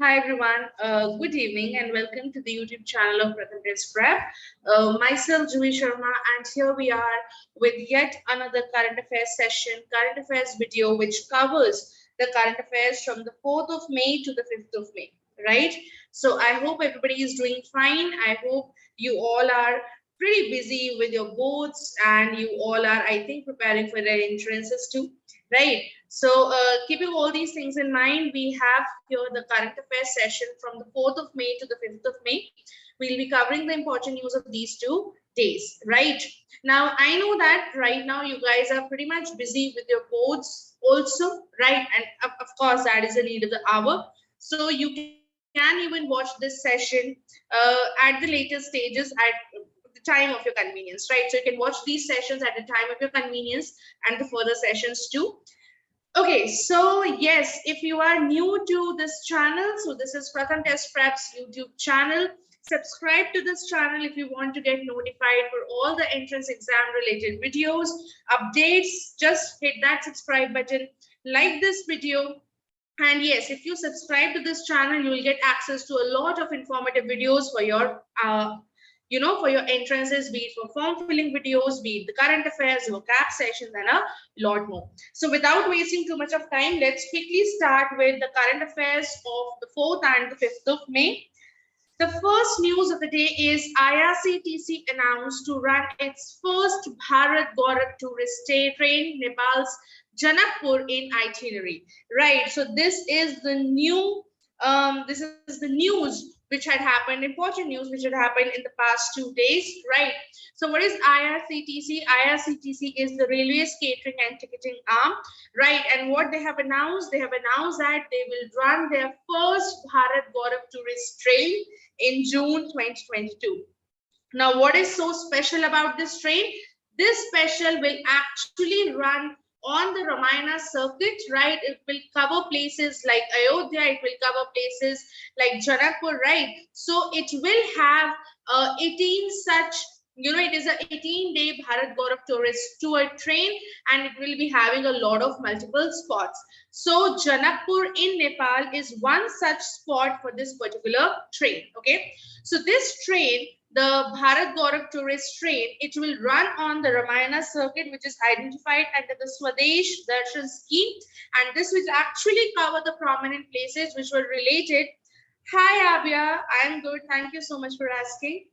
Hi everyone, good evening and welcome to the YouTube channel of PRATHAM Test Prep. Myself, Sharma, and here we are with yet another current affairs session, current affairs video, which covers the current affairs from the 4th of May to the 5th of May, right? So I hope everybody is doing fine. I hope you all are pretty busy with your boards and you all are, I think, preparing for their entrances too, right? So keeping all these things in mind, we have here the current affairs session from the 4th of May to the 5th of May. We'll be covering the important news of these 2 days, right? Now, I know that right now you guys are pretty much busy with your boards also, right? And of course, that is the need of the hour. So you can even watch this session at the later stages at the time of your convenience, right? So you can watch these sessions at the time of your convenience and the further sessions too. Okay, so yes, if you are new to this channel, so this is PRATHAM Test Prep's YouTube channel. Subscribe to this channel if you want to get notified for all the entrance exam related videos, updates. Just hit that subscribe button, like this video. And yes, if you subscribe to this channel, you will get access to a lot of informative videos for your for your entrances, be it for form filling videos, be it the current affairs, vocab sessions, and a lot more. So without wasting too much of time, let's quickly start with the current affairs of the 4th and the 5th of May. The first news of the day is IRCTC announced to run its first Bharatgaurav tourist train, Nepal's Janakpur in itinerary. Right. So this is the new news which had happened, important news which had happened in the past 2 days, right? So what is IRCTC? IRCTC is the Railways Catering and Ticketing Arm, right? And what they have announced that they will run their first Bharatgaurav tourist train in June 2022. Now, what is so special about this train? This special will actually run on the Ramayana circuit, right? It will cover places like Ayodhya, it will cover places like Janakpur, right? So it will have 18 such, it is a 18-day Bharatgaurav tourist tour train, and it will be having a lot of multiple spots. So Janakpur in Nepal is one such spot for this particular train, okay? So this train, the Bharatgaurav tourist train, it will run on the Ramayana circuit, which is identified under the Swadesh Darshan scheme, and this will actually cover the prominent places which were related. Hi Abia, I am good. Thank you so much for asking.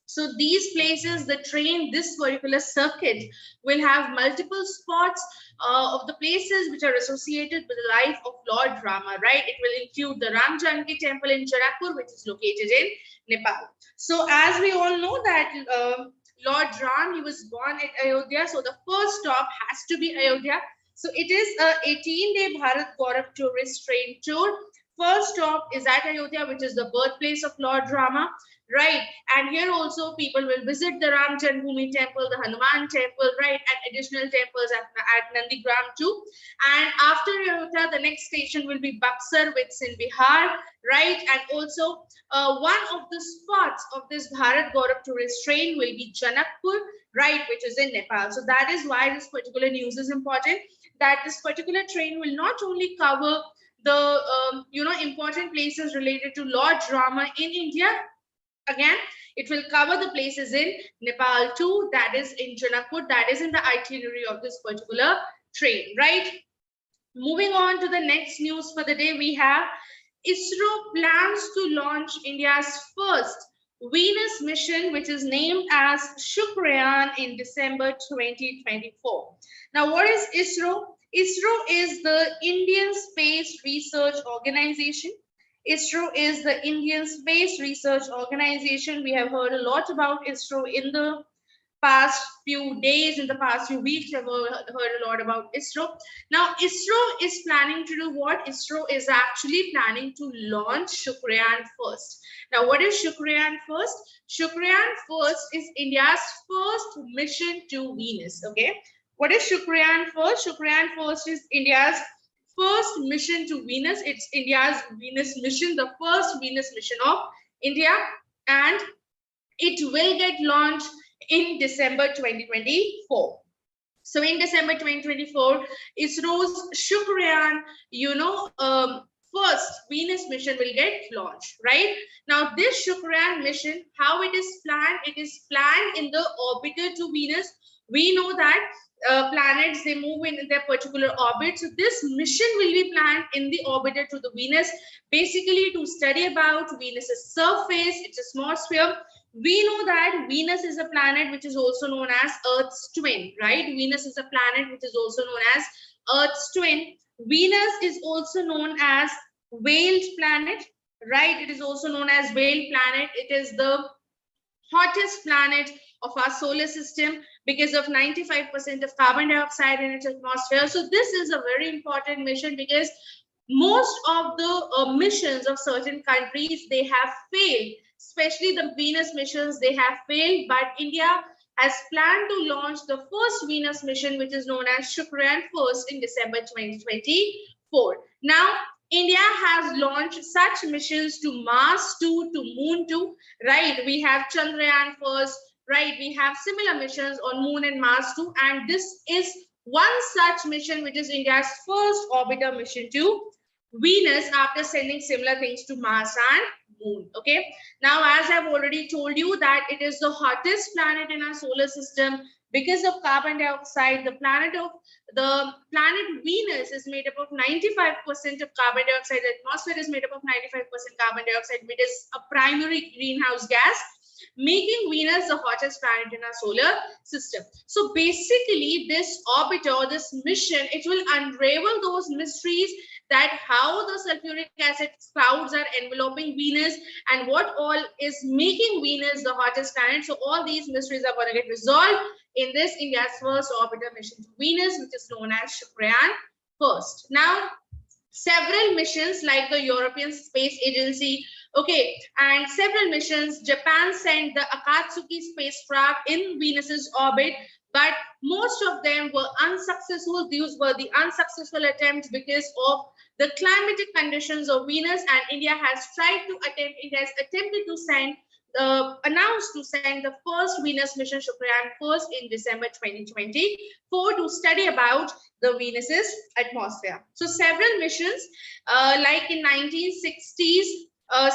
So these places, the train, this particular circuit will have multiple spots of the places which are associated with the life of Lord Rama, right? It will include the Ram Janaki temple in Janakpur, which is located in Nepal. So as we all know that Lord Ram, he was born at Ayodhya. So the first stop has to be Ayodhya. So it is a 18-day Bharatgaurav tourist train tour. First stop is at Ayodhya, which is the birthplace of Lord Rama, right? And here also people will visit the Ram Janmabhoomi temple, the Hanuman temple, right? And additional temples at Nandigram too. And after Ayodhya, the next station will be Buxar, which is in Bihar, right? And also one of the spots of this Bharatgaurav tourist train will be Janakpur, right? Which is in Nepal. So that is why this particular news is important, that this particular train will not only cover the important places related to Lord Rama in India. Again, it will cover the places in Nepal too, that is in Janakpur, that is in the itinerary of this particular train, right? Moving on to the next news for the day, we have ISRO plans to launch India's first Venus mission, which is named as Shukriyan in December 2024. Now, what is ISRO? ISRO is the Indian Space Research Organization. ISRO is the Indian Space Research Organization. We have heard a lot about ISRO in the past few days, in the past few weeks. We have heard a lot about ISRO. Now, ISRO is planning to do what? ISRO is actually planning to launch Shukriyan first. Now, what is Shukriyan first? Shukriyan first is India's first mission to Venus, okay? What is Shukriyan first? Shukriyan first is India's first mission to Venus. It's India's Venus mission, the first Venus mission of India, and it will get launched in December 2024. So in December 2024, ISRO's Shukriyan, first Venus mission will get launched, right? Now this Shukran mission, how it is planned? It is planned in the orbiter to Venus. We know that planets, they move in their particular orbit. So this mission will be planned in the orbiter to the Venus, basically to study about Venus's surface, its atmosphere. We know that Venus is a planet which is also known as Earth's twin, right? Venus is a planet which is also known as Earth's twin. Venus is also known as whale planet, right? It is also known as whale planet. It is the hottest planet of our solar system because of 95% of carbon dioxide in its atmosphere. So this is a very important mission because most of the missions of certain countries, they have failed, especially the Venus missions, they have failed, but India has planned to launch the first Venus mission, which is known as Shukran first in December 2024. Now, India has launched such missions to Mars 2, to Moon 2, right? We have Chandrayaan first, right? We have similar missions on Moon and Mars 2, and this is one such mission, which is India's first orbiter mission to Venus after sending similar things to Mars and Moon. Okay, now as I've already told you that it is the hottest planet in our solar system because of carbon dioxide. The planet Venus is made up of 95% of carbon dioxide. The atmosphere is made up of 95% carbon dioxide, which is a primary greenhouse gas, making Venus the hottest planet in our solar system. So basically this orbiter or this mission, it will unravel those mysteries that how the sulfuric acid clouds are enveloping Venus and what all is making Venus the hottest planet. So all these mysteries are going to get resolved in this India's first orbiter mission to Venus, which is known as Shukran first. Now, several missions like the European Space Agency, okay, and several missions, Japan sent the Akatsuki spacecraft in Venus's orbit, but most of them were unsuccessful. These were the unsuccessful attempts because of the climatic conditions of Venus, and India has attempted to send, announced to send the first Venus mission Shukran first in December 2024 to study about the Venus's atmosphere. So several missions, like in 1960s,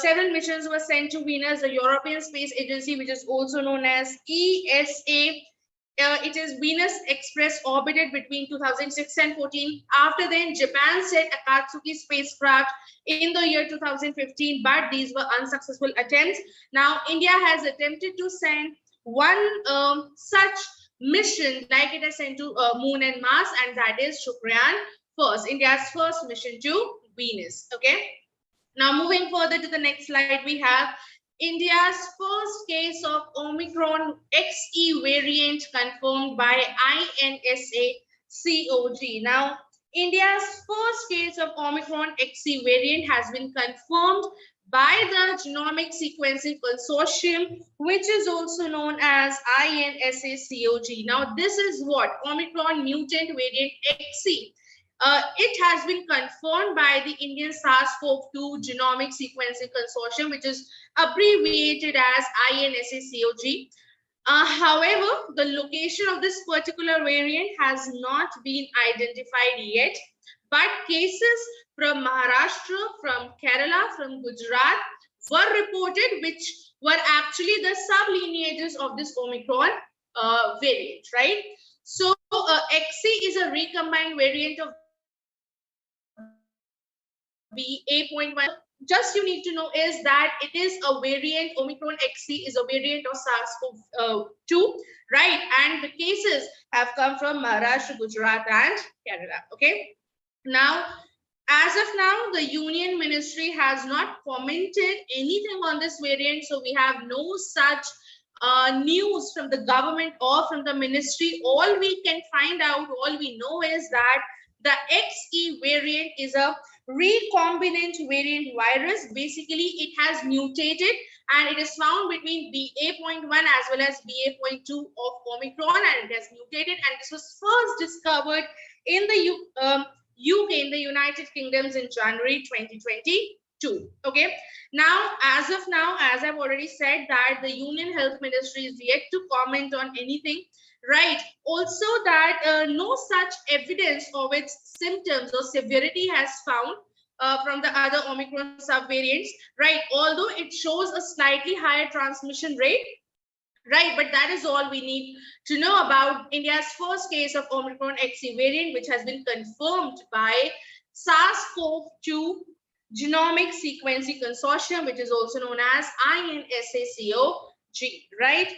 several missions were sent to Venus. The European Space Agency, which is also known as ESA, it is Venus Express, orbited between 2006 and 14. After then, Japan sent Akatsuki spacecraft in the year 2015, but these were unsuccessful attempts. Now, India has attempted to send one such mission, like it has sent to Moon and Mars, and that is Shukran first, India's first mission to Venus. Okay. Now, moving further to the next slide, we have India's first case of Omicron XE variant confirmed by INSA COG. Now, India's first case of Omicron XE variant has been confirmed by the Genomic Sequencing Consortium, which is also known as INSA COG. Now, this is what? Omicron mutant variant XE. It has been confirmed by the Indian SARS-CoV-2 Genomic Sequencing Consortium, which is abbreviated as INSA-CoG. However, the location of this particular variant has not been identified yet, but cases from Maharashtra, from Kerala, from Gujarat were reported, which were actually the sublineages of this Omicron variant, right? So, XE is a recombined variant of BA.1. Just you need to know is that it is a variant, Omicron XE is a variant of SARS-CoV-2, right? And the cases have come from Maharashtra, Gujarat, and Kerala. Okay. Now, as of now, the Union Ministry has not commented anything on this variant, so we have no such news from the government or from the ministry. All we can find out, all we know is that the XE variant is a recombinant variant virus. Basically, it has mutated and it is found between BA.1 as well as BA.2 of Omicron, and it has mutated, and this was first discovered in the UK, in the United Kingdoms, in January 2022. Okay. Now, as of now, as I've already said, that the Union Health Ministry is yet to comment on anything. Right. Also, that no such evidence of its symptoms or severity has found from the other Omicron subvariants, right? Although it shows a slightly higher transmission rate, right? But that is all we need to know about India's first case of Omicron XE variant, which has been confirmed by SARS-CoV-2 Genomic Sequencing Consortium, which is also known as INSACOG, right?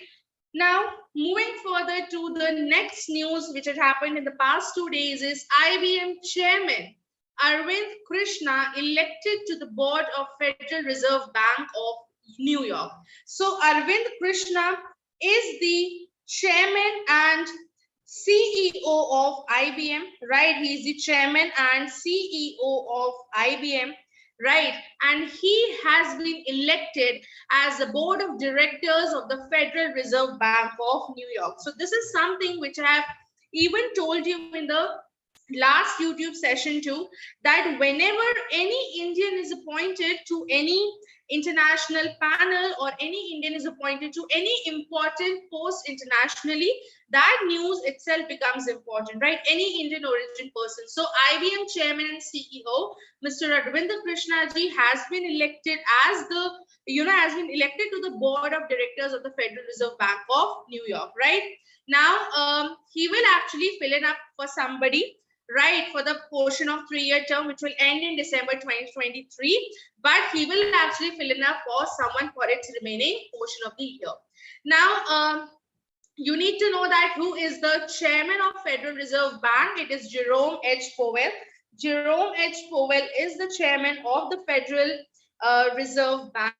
Now, moving further to the next news, which had happened in the past 2 days, is IBM Chairman Arvindkrishna elected to the board of Federal Reserve Bank of New York. So Arvindkrishna is the chairman and CEO of IBM, right? He's the chairman and CEO of IBM, right? And he has been elected as the board of directors of the Federal Reserve Bank of New York. So this is something which I have even told you in the last YouTube session too, that whenever any Indian is appointed to any international panel or any Indian is appointed to any important post internationally, that news itself becomes important, right? Any Indian origin person. So IBM chairman and CEO, Mr. Arvindkrishna ji, has been elected as the, has been elected to the board of directors of the Federal Reserve Bank of New York, right? Now, he will actually fill in up for somebody, right, for the portion of 3-year term, which will end in December 2023, but he will actually fill in up for someone for its remaining portion of the year. Now, you need to know that who is the chairman of Federal Reserve Bank. It is Jerome H. Powell. Jerome H. Powell is the chairman of the Federal Reserve Bank,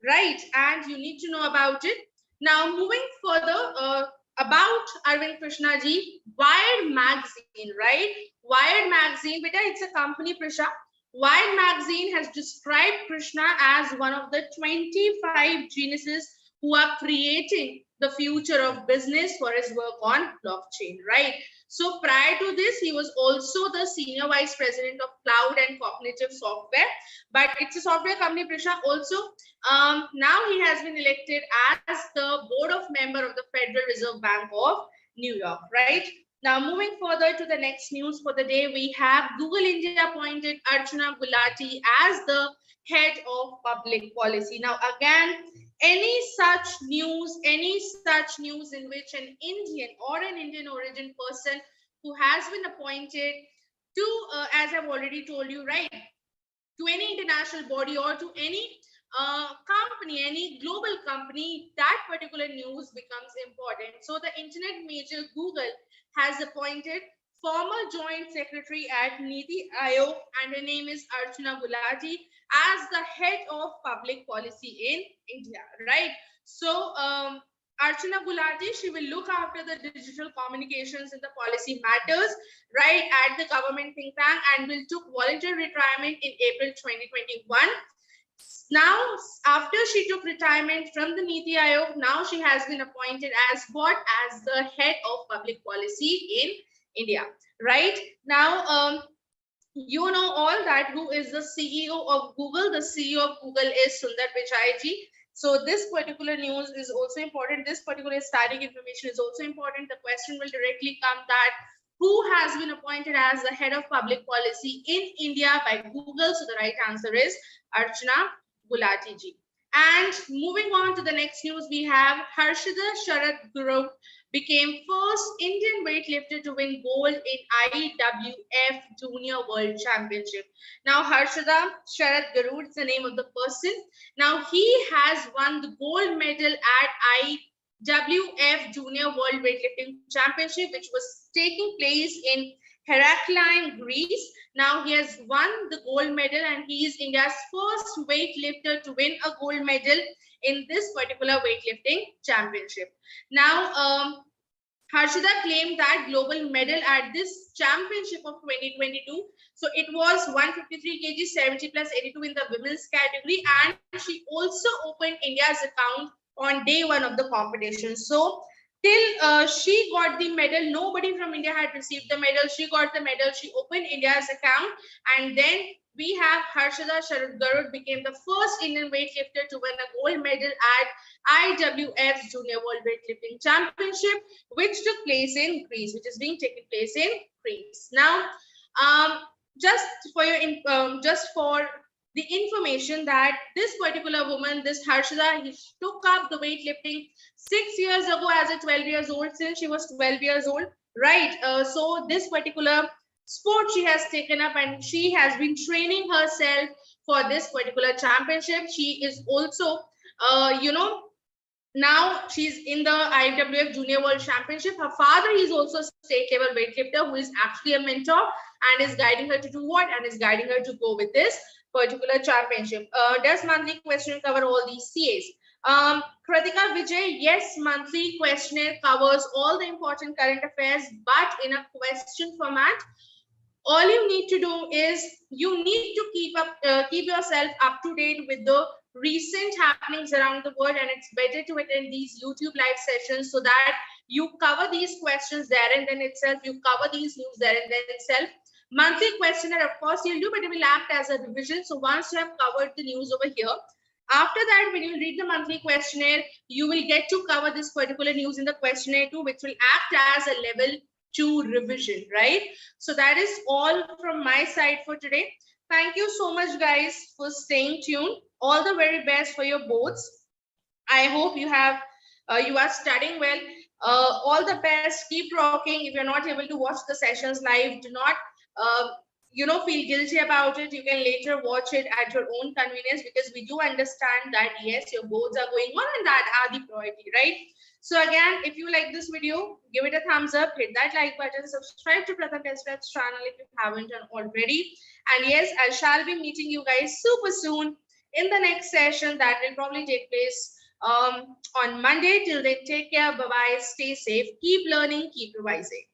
right? And you need to know about it. Now, moving further, about Arvindkrishna ji, Wired magazine, right? Wired magazine, beta, it's a company, Prisha. Wired magazine has described Krishna as one of the 25 geniuses who are creating the future of business for his work on blockchain, right? So prior to this, he was also the senior vice president of cloud and cognitive software, but it's a software company, Prisha. Also, now he has been elected as the board of member of the Federal Reserve Bank of New York, right? Now, moving further to the next news for the day, we have Google India appointed Aruna Gulati as the head of public policy. Now, again, any such news in which an Indian or an Indian origin person who has been appointed to, as I've already told you, right, to any international body or to any company, any global company, that particular news becomes important. So the internet major Google has appointed former joint secretary at Niti Aayog, and her name is Aruna Gulati, as the head of public policy in India, right? So Aruna Gulati, she will look after the digital communications and the policy matters, right, at the government think tank, and will took voluntary retirement in April 2021. Now, after she took retirement from the Niti Aayog, now she has been appointed as what? As the head of public policy in India, right? Now, you know all that who is the CEO of Google. The CEO of Google is Sundar Pichai ji. So this particular news is also important. This particular static information is also important. The question will directly come that who has been appointed as the head of public policy in India by Google? So the right answer is Aruna Gulati ji. And moving on to the next news, we have Harshada Guru became first Indian weightlifter to win gold in IWF Junior World Championship. Now, Harshada Guru is the name of the person. Now, he has won the gold medal at IWF Junior World Weightlifting Championship, which was taking place in Heraklion, Greece. Now he has won the gold medal, and he is India's first weightlifter to win a gold medal in this particular weightlifting championship. Now, Harshada claimed that global medal at this championship of 2022. So it was 153 kg, 70 plus 82 in the women's category, and she also opened India's account on day one of the competition. So till she got the medal, nobody from India had received the medal. She got the medal, she opened India's account, and then we have Harshada Guru became the first Indian weightlifter to win a gold medal at IWF Junior World Weightlifting Championship, which took place in Greece, which is being taken place in Greece. Now, just for your just for the information that this particular woman, this Harshada, he took up the weightlifting 6 years ago as a 12 years old, since she was 12 years old, right? So this particular sport she has taken up, and she has been training herself for this particular championship. She is also, now she's in the IWF Junior World Championship. Her father is also a state level weightlifter who is actually a mentor and is guiding her to do what, and is guiding her to go with this particular championship. Does monthly questionnaire cover all these CAs? Kritika Vijay, yes, monthly questionnaire covers all the important current affairs, but in a question format. All you need to do is you need to keep yourself up to date with the recent happenings around the world, and it's better to attend these YouTube live sessions so that you cover these questions there and then itself, you cover these news there and then itself. Monthly questionnaire, of course, you'll do, but it will act as a revision. So once you have covered the news over here, after that, when you read the monthly questionnaire, you will get to cover this particular news in the questionnaire too, which will act as a level 2 revision, right? So that is all from my side for today. Thank you so much, guys, for staying tuned. All the very best for your boards. I hope you have you are studying well. All the best. Keep rocking. If you're not able to watch the sessions live, do not feel guilty about it. You can later watch it at your own convenience, because we do understand that yes, your boards are going on and that are the priority, right? So again, if you like this video, give it a thumbs up, hit that like button, subscribe to Pratham Test Prep channel if you haven't done already. And yes, I shall be meeting you guys super soon in the next session that will probably take place on Monday. Till then, take care, bye bye, stay safe, keep learning, keep revising.